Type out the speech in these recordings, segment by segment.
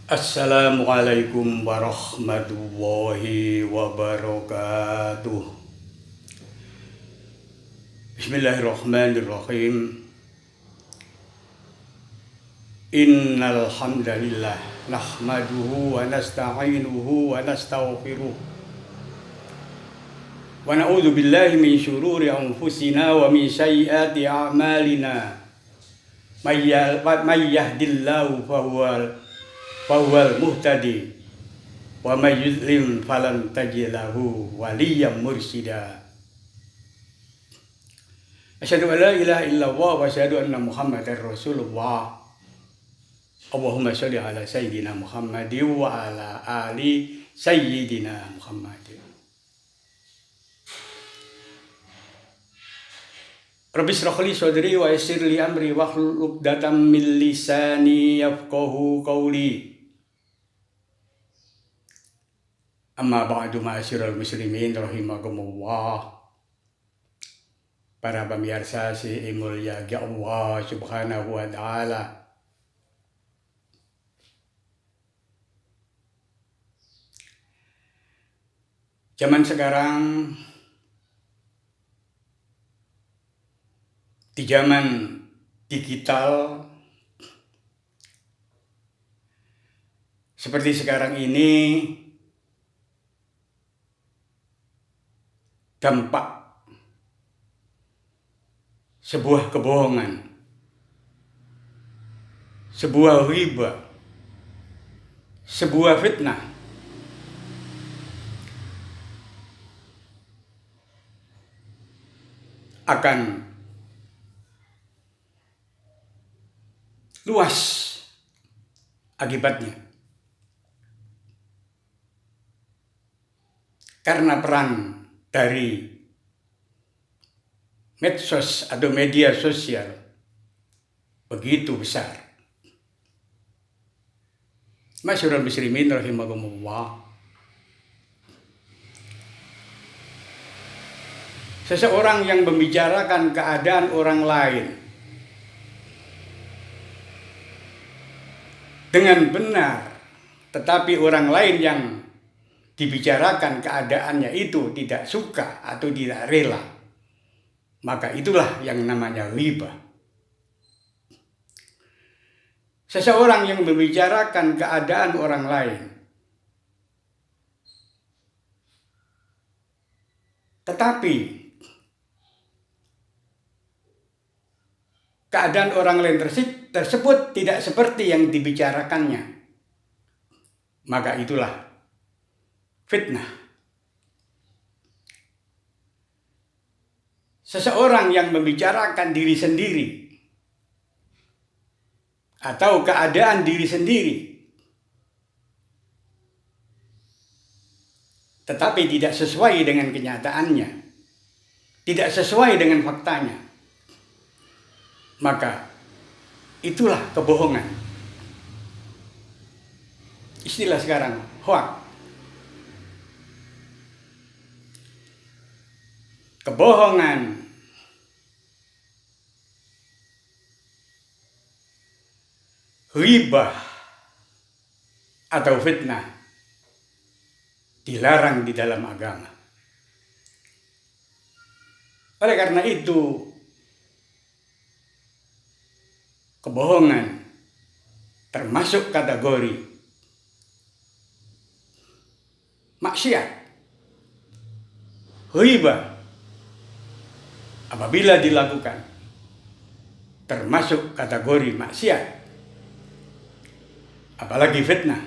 Assalamualaikum warahmatullahi wabarakatuh. Bismillahirrahmanirrahim. Innal hamdalillah nahmaduhu wa nasta'inuhu wa nastaghfiruh. Wa na'udzu billahi min syururi anfusina wa min sayyiati a'malina. May yahdihillahu fahuwal muhtadi wa may yudlil falan tajid lahu waliyyan mursyida. Asyhadu an la ilaha illallah wa asyhadu anna Muhammadar Rasulullah. Allahumma sholli ala sayyidina Muhammadin wa ala ali sayyidina Muhammadin. Rabbi shrah li sadri wa yassir li amri wahlul 'uqdatam min lisani yafqahu qawli. Amma ba'du, ma'asyiral muslimin rahimakumullah. Para pemirsa si mulia Allah Subhanahu wa taala. Zaman sekarang, di zaman digital seperti sekarang ini, dampak sebuah kebohongan, sebuah riba, sebuah fitnah akan luas akibatnya. Karena peran dari medsos atau media sosial begitu besar. Masyarul muslimin rahimakumullah. Seseorang yang membicarakan keadaan orang lain dengan benar, tetapi orang lain yang dibicarakan keadaannya itu tidak suka atau tidak rela, maka itulah yang namanya riba. Seseorang yang membicarakan keadaan orang lain, tetapi keadaan orang lain tersebut tidak seperti yang dibicarakannya, maka itulah fitnah. Seseorang yang membicarakan diri sendiri atau keadaan diri sendiri, tetapi tidak sesuai dengan kenyataannya, tidak sesuai dengan faktanya, maka itulah kebohongan. Istilah sekarang, hoax. Kebohongan, riba, atau fitnah dilarang di dalam agama. Oleh karena itu, kebohongan termasuk kategori maksiat. Riba apabila dilakukan termasuk kategori maksiat. Apalagi fitnah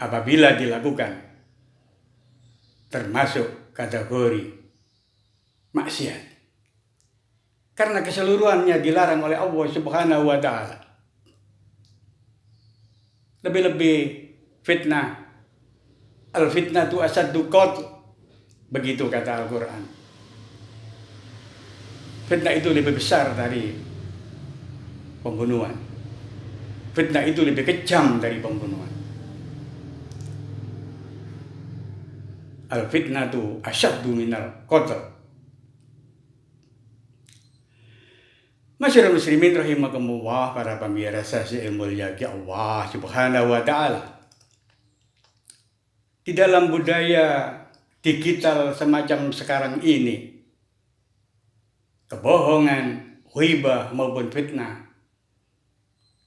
apabila dilakukan termasuk kategori maksiat. Karena keseluruhannya dilarang oleh Allah Subhanahu wa taala. Lebih-lebih fitnah, al-fitnatu asaddu qatl, begitu kata Al-Qur'an. Fitnah itu lebih besar dari pembunuhan. Fitnah itu lebih kejam dari pembunuhan. Al-fitnatu asyaddu minal qatl. Masyarul muslimin rahimakumullah, para pemirsa yang mulia Allah Subhanahu wa taala. di dalam budaya digital semacam sekarang ini, kebohongan, ghibah maupun fitnah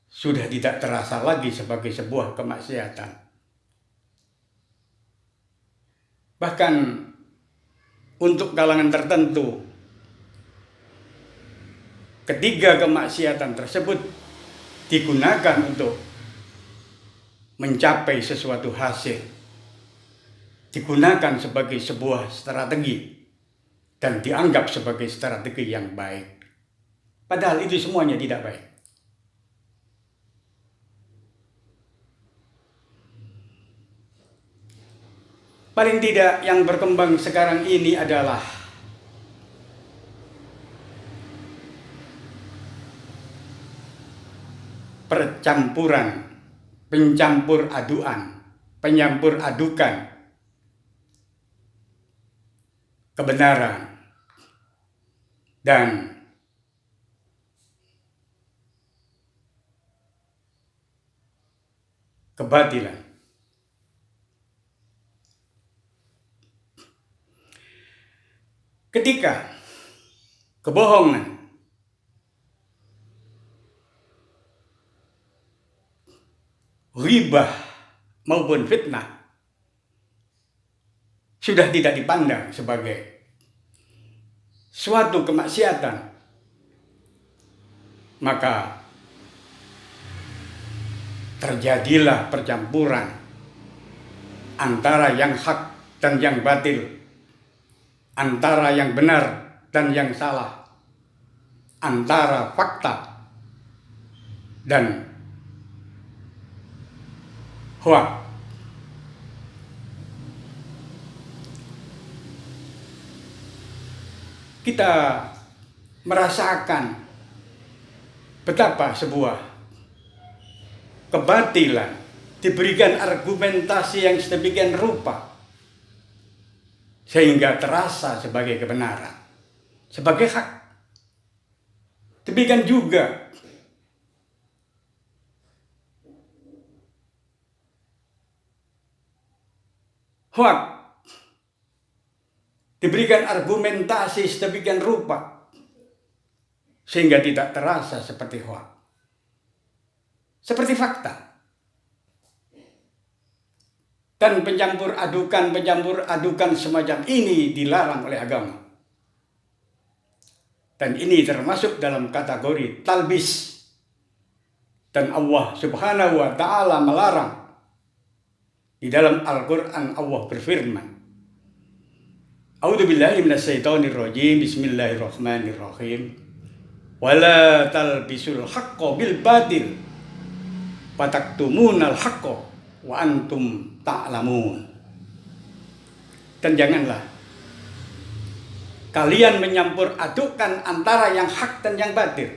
sudah tidak terasa lagi sebagai sebuah kemaksiatan. Bahkan untuk kalangan tertentu, ketiga kemaksiatan tersebut digunakan untuk mencapai sesuatu hasil, digunakan sebagai sebuah strategi dan dianggap sebagai strategi yang baik. Padahal itu semuanya tidak baik. Paling tidak yang berkembang sekarang ini adalah percampuran, pencampur adukan kebenaran dan kebatilan. Ketika kebohongan, ghibah maupun fitnah sudah tidak dipandang sebagai suatu kemaksiatan, maka terjadilah percampuran antara yang hak dan yang batil, antara yang benar dan yang salah, antara fakta dan hoak. Kita merasakan betapa sebuah kebatilan diberikan argumentasi yang sedemikian rupa sehingga terasa sebagai kebenaran, sebagai hak. Demikian juga hoak diberikan argumentasi sedemikian rupa sehingga tidak terasa seperti hoak, seperti fakta. Dan pencampur adukan semacam ini dilarang oleh agama. Dan ini termasuk dalam kategori talbis. Dan Allah Subhanahu wa ta'ala melarang. Di dalam Al-Quran Allah berfirman, A'udzubillahi minasyaitonirrajim, bismillahirrahmanirrahim. Wala talbisul haqqo bil batil fataktumunal haqqo wa antum ta'lamun. Dan janganlah kalian menyampur adukan antara yang hak dan yang batil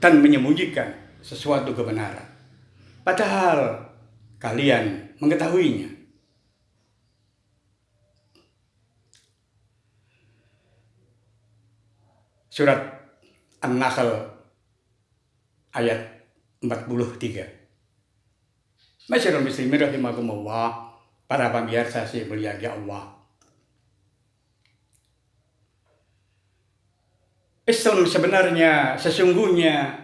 dan menyembunyikan sesuatu kebenaran, padahal kalian mengetahuinya. Surat An-Nahl ayat 43. Masyarul muslimin rahimakumullah, para pemirsa yang mulia Allah. Islam sebenarnya sesungguhnya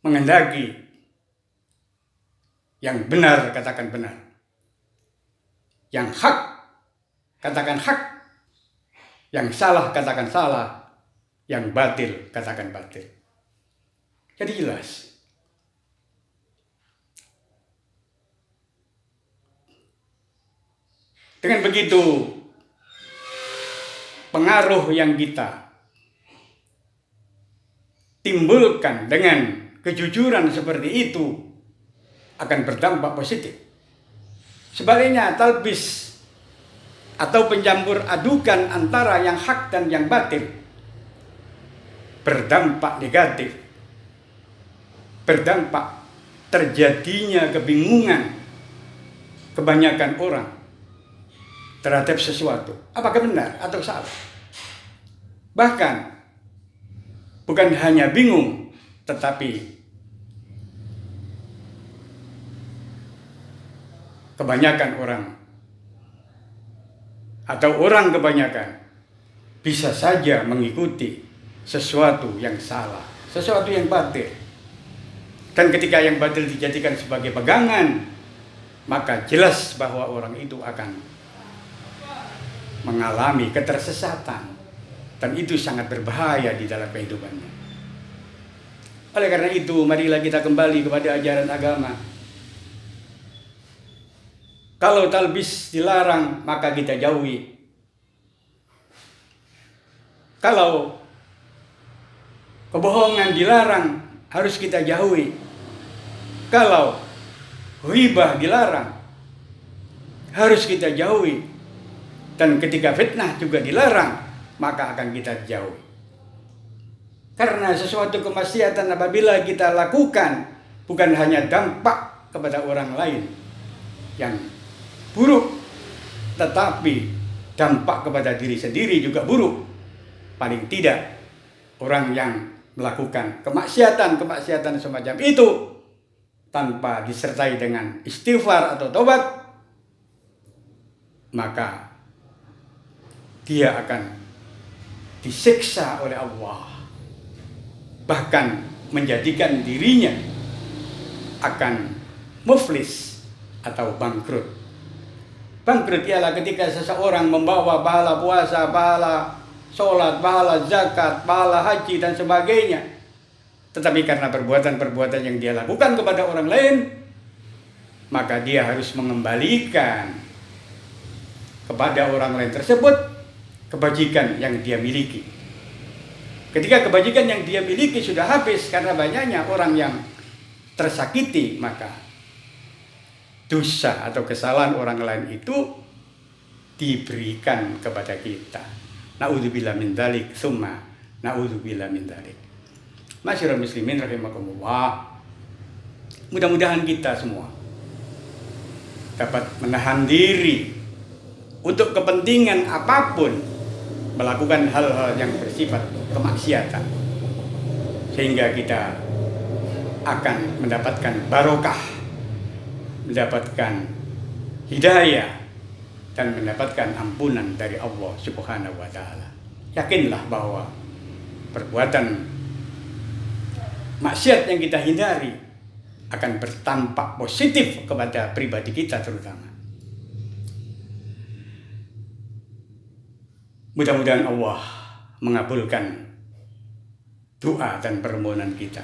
menghendaki yang benar katakan benar, yang hak katakan hak, yang salah katakan salah, yang batil katakan batil. Jadi jelas. Dengan begitu, pengaruh yang kita timbulkan dengan kejujuran seperti itu akan berdampak positif. Sebaliknya, talbis atau pencampur adukan antara yang hak dan yang batil berdampak negatif, berdampak terjadinya kebingungan kebanyakan orang terhadap sesuatu, apakah benar atau salah. Bahkan bukan hanya bingung, tetapi kebanyakan orang atau orang kebanyakan bisa saja mengikuti sesuatu yang salah, sesuatu yang batil. Dan ketika yang batil dijadikan sebagai pegangan, maka jelas bahwa orang itu akan mengalami ketersesatan. Dan itu sangat berbahaya di dalam kehidupannya. Oleh karena itu, marilah kita kembali kepada ajaran agama. Kalau talbis dilarang, maka kita jauhi. Kalau kebohongan dilarang, harus kita jauhi. Kalau ghibah dilarang, harus kita jauhi. Dan ketika fitnah juga dilarang, maka akan kita jauhi. Karena sesuatu kemaksiatan apabila kita lakukan, bukan hanya dampak kepada orang lain yang buruk, tetapi dampak kepada diri sendiri juga buruk. Paling tidak, orang yang melakukan kemaksiatan semacam itu tanpa disertai dengan istighfar atau tobat, maka dia akan disiksa oleh Allah, bahkan menjadikan dirinya akan muflis atau bangkrut. Bangkrut ialah ketika seseorang membawa pahala puasa, pahala sholat, pahala zakat, pahala haji dan sebagainya, tetapi karena perbuatan-perbuatan yang dia lakukan kepada orang lain, maka dia harus mengembalikan kepada orang lain tersebut kebajikan yang dia miliki. Ketika kebajikan yang dia miliki sudah habis karena banyaknya orang yang tersakiti, maka dosa atau kesalahan orang lain itu diberikan kepada kita. Na'udzubillah min dzalik, tsumma na'udzubillah min dzalik. Masyarul muslimin rahimakumullah. Mudah-mudahan kita semua dapat menahan diri untuk kepentingan apapun melakukan hal-hal yang bersifat kemaksiatan, sehingga kita akan mendapatkan barokah, mendapatkan hidayah, dan mendapatkan ampunan dari Allah Subhanahu wa Ta'ala. Yakinlah bahwa perbuatan maksiat yang kita hindari akan bertampak positif kepada pribadi kita terutama. Mudah-mudahan Allah mengabulkan doa dan permohonan kita.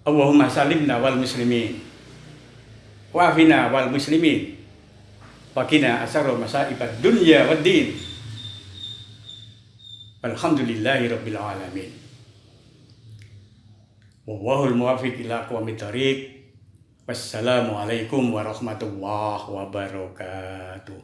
Allahumma salimna wal muslimin, wa'afina wal muslimin, waqina asarul masaibad dunya wad din. Alhamdulillahi rabbil alamin. Wallahul muwaffiq ila aqwamit thoriq. Wassalamualaikum warahmatullahi wabarakatuh.